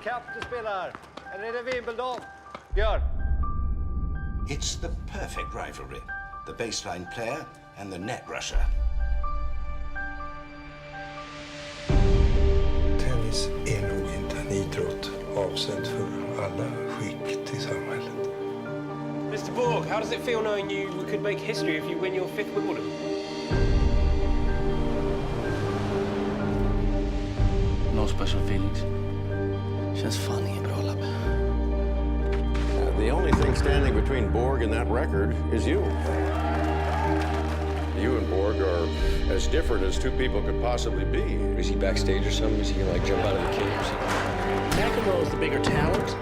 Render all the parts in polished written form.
Cup du spelar? Eller är det Wimbledon? Björn? It's the perfect rivalry. The baseline player and the net rusher. Tennis är nog inte en idrott avsedd för alla skikt i samhället. Mr. Borg, how does it feel knowing you could make history if you win your 5th Wimbledon? No special feelings. Känns fan inget bra, Labbe. The only thing standing between Borg and that record is you. You and Borg are as different as two people could possibly be. Is he backstage or something? Is he gonna like jump out of the cage? McEnroe is the bigger talent.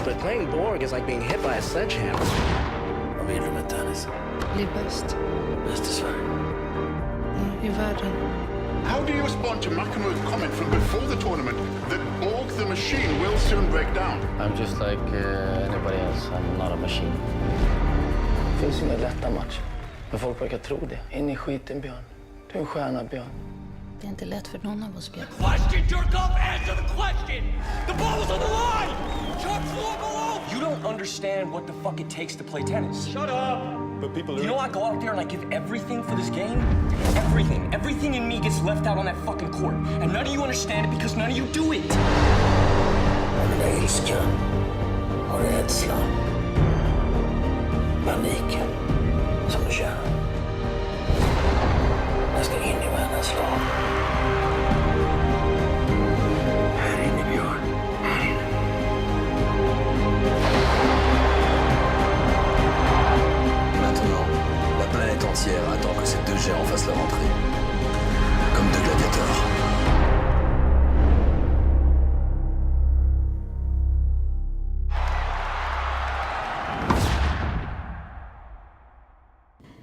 But playing Borg is like being hit by a sledgehammer. Vad vill du med tennis? Bli bäst. Bäst i Sverige. I världen. How do you respond to McEnroe's comment from before the tournament that Borg the machine will soon break down? I'm just like anybody else. I'm not a machine. Det finns inga lätta matcher. Men folk verkar tro det. In i skiten, Björn. Du är en stjärna, Björn. Det är inte lätt för någon av oss, Björn. Question, jerk off, answer the question! The ball was on the line! Chart floor below! You don't understand what the fuck it takes to play tennis. Shut up! But people You know I go out there and I give everything for this game? Everything. Everything in me gets left out on that fucking court. And none of you understand it because none of you do it. Den där ilskan och rädslan. Paniken som du känner. Jag ska in i världens lag. Här inne, Björn. Här inne. Maintenant, la planète entière attend que ces deux géants fassent leur entrée. Comme deux gladiateurs.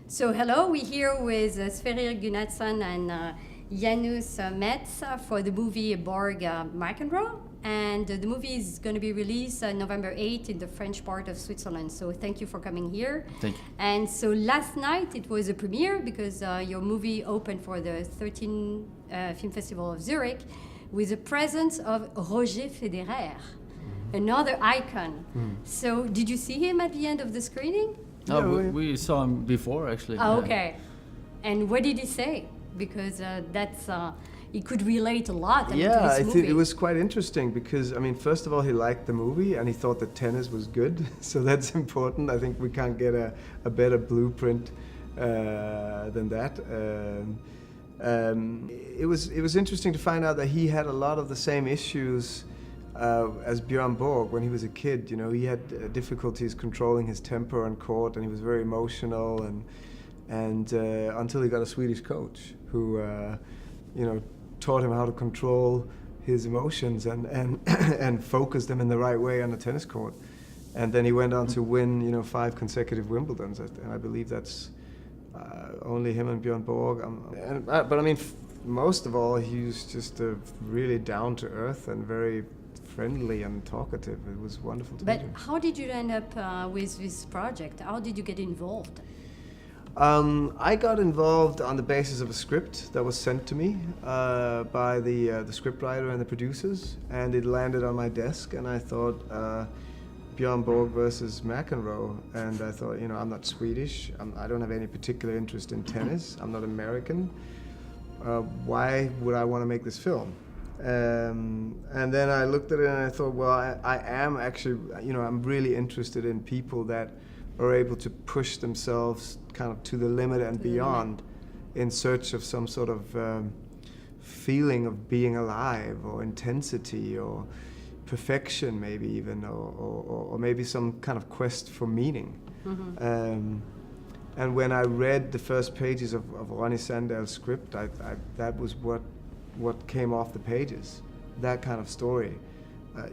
So hello, we're here with Sverrir Gudnason and Janus Metz for the movie Borg McEnroe. And the movie is going to be released November 8th in the French part of Switzerland. So thank you for coming here. Thank you. And so last night it was a premiere because your movie opened for the 13th Film Festival of Zurich with the presence of Roger Federer, another icon. So did you see him at the end of the screening? No, we saw him before, actually. Oh, okay. And what did he say? Because he could relate a lot to Yeah, this I movie. think it was quite interesting because, I mean, first of all, he liked the movie and he thought that tennis was good. So that's important. I think we can't get a better blueprint than that. It was interesting to find out that he had a lot of the same issues as Bjorn Börg when he was a kid. You know, he had difficulties controlling his temper on court, and he was very emotional, and until he got a Swedish coach who, you know, taught him how to control his emotions and focus them in the right way on the tennis court. And then he went on to win, you know, 5 consecutive Wimbledons, and I believe that's only him and Bjorn Börg. But I mean, most of all, he was just really down to earth and very friendly and talkative. It was wonderful to meet him. But how did you end up with this project? How did you get involved? I got involved on the basis of a script that was sent to me by the scriptwriter and the producers, and it landed on my desk, and I thought Bjorn Börg versus McEnroe, and I thought, you know, I'm not Swedish, I don't have any particular interest in tennis, I'm not American, why would I want to make this film? And then I looked at it and I thought, well, I am actually, you know, I'm really interested in people that are able to push themselves kind of to the limit and beyond in search of some sort of feeling of being alive or intensity or perfection maybe even, or maybe some kind of quest for meaning. And when I read the first pages of Ronnie Sandell's script, that was what came off the pages, that kind of story.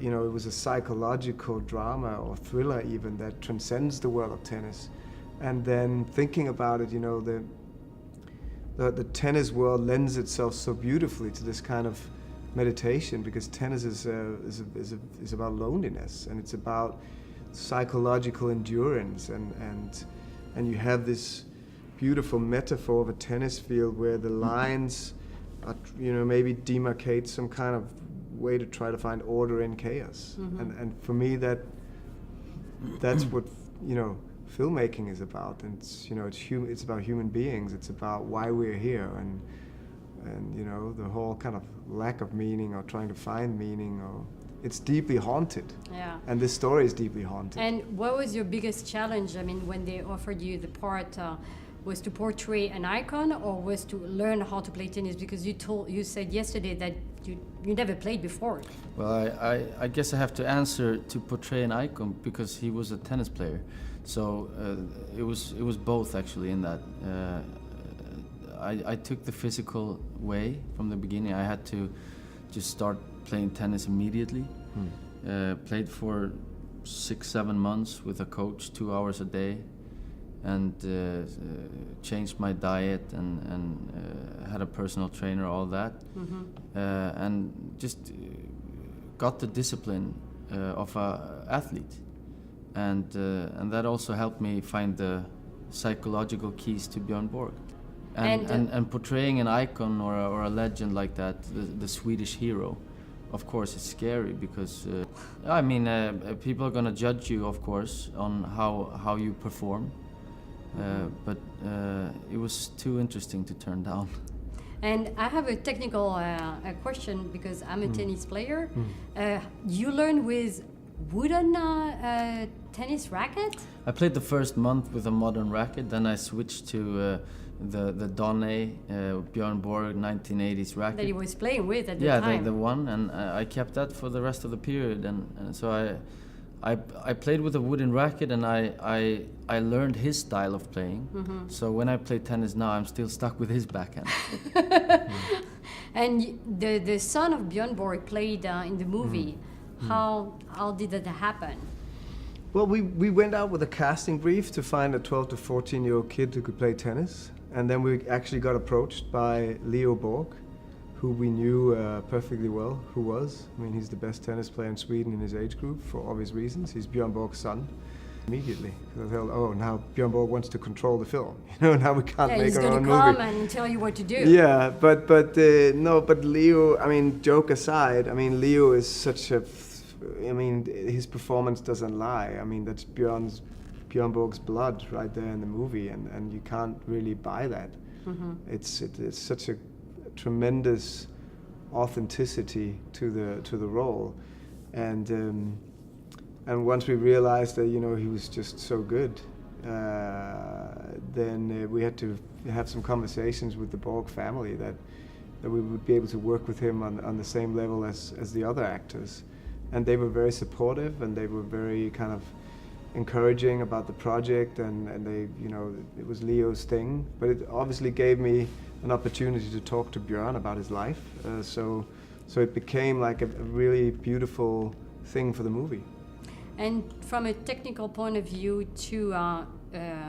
You know, it was a psychological drama or thriller even that transcends the world of tennis. And then thinking about it, you know, the tennis world lends itself so beautifully to this kind of meditation because tennis is about loneliness and it's about psychological endurance and you have this beautiful metaphor of a tennis field where the lines are, you know, maybe demarcate some kind of way to try to find order in chaos. And for me, that's what filmmaking is about. And it's about human beings. It's about why we're here, and the whole kind of lack of meaning or trying to find meaning, or it's deeply haunted. Yeah. And this story is deeply haunted. And what was your biggest challenge? I mean, when they offered you the part, was to portray an icon, or was to learn how to play tennis? Because you said yesterday that you never played before. Well, I guess I have to answer to portray an icon, because he was a tennis player. So it was both actually in that. I took the physical way from the beginning. I had to just start playing tennis immediately. Played for 6-7 months with a coach, 2 hours a day, and changed my diet and had a personal trainer, all that, and just got the discipline of an athlete, and that also helped me find the psychological keys to Bjorn Börg. And portraying an icon or a legend like that, the Swedish hero, of course, it's scary, because people are gonna judge you, of course, on how you perform. But it was too interesting to turn down. And I have a technical question, because I'm a tennis player. You learn with wooden tennis racket? I played the first month with a modern racket, then I switched to the Danois Bjorn Börg 1980s racket That he was playing with at the time. Yeah, the one, and I kept that for the rest of the period, and so I played with a wooden racket, and I learned his style of playing. So when I play tennis now, I'm still stuck with his backhand. And the son of Bjorn Börg played in the movie. How did that happen? Well, we went out with a casting brief to find a 12 to 14-year-old kid who could play tennis. And then we actually got approached by Leo Borg, who we knew perfectly well, who was. I mean, he's the best tennis player in Sweden in his age group, for obvious reasons. He's Bjorn Borg's son. Immediately, because I thought, now Bjorn Borg wants to control the film. Now we can't make our own movie. He's going to come and tell you what to do. Yeah, but Leo, I mean, joke aside, I mean, Leo is such a, his performance doesn't lie. I mean, that's Bjorn Borg's blood right there in the movie, and you can't really buy that. It's such a tremendous authenticity to the role, and once we realized that he was just so good, then we had to have some conversations with the Borg family that we would be able to work with him on the same level as the other actors, and they were very supportive, and they were very kind of encouraging about the project, and they, it was Leo's thing, but it obviously gave me an opportunity to talk to Bjorn about his life, so it became like a really beautiful thing for the movie. And from a technical point of view, to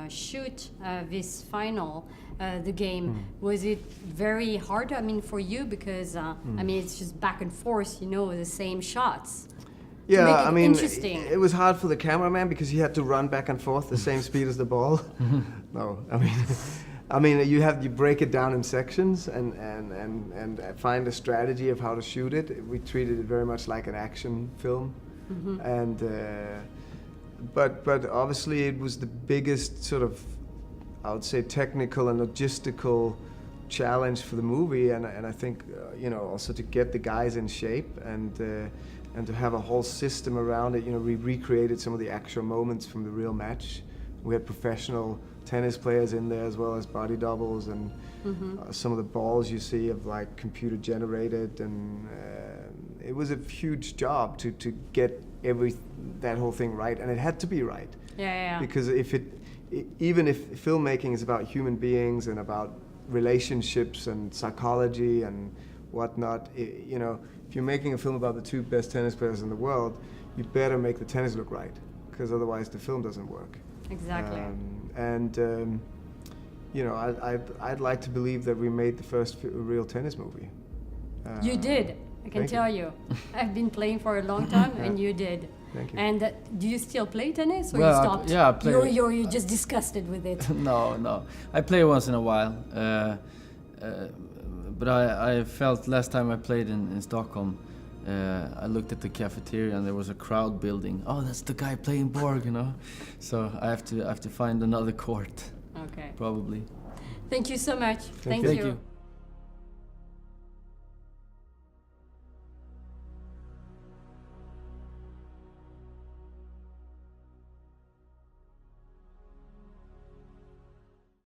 shoot this final, the game, was it very hard? I mean, for you, because it's just back and forth, the same shots. Yeah, it was hard for the cameraman because he had to run back and forth the same speed as the ball. No, you break it down in sections and find a strategy of how to shoot it. We treated it very much like an action film. And but obviously it was the biggest sort of, I would say, technical and logistical challenge for the movie, and I think also to get the guys in shape and to have a whole system around it. We recreated some of the actual moments from the real match. We had professional tennis players in there as well as body doubles, and some of the balls you see of like computer generated, and it was a huge job to get that whole thing right, and it had to be right. Yeah. Because even if filmmaking is about human beings and about relationships and psychology and whatnot, if you're making a film about the two best tennis players in the world, you better make the tennis look right, because otherwise the film doesn't work. Exactly. I'd like to believe that we made the first real tennis movie. You did. I can tell you. I've been playing for a long time, and you did. Thank you. And do you still play tennis, or Well, you stopped? I play. You're just disgusted with it. No. I play once in a while. But I felt last time I played in Stockholm, I looked at the cafeteria and there was a crowd building. Oh, that's the guy playing Borg, you know. So I have to find another court. Okay. Probably. Thank you so much. Thank you. you.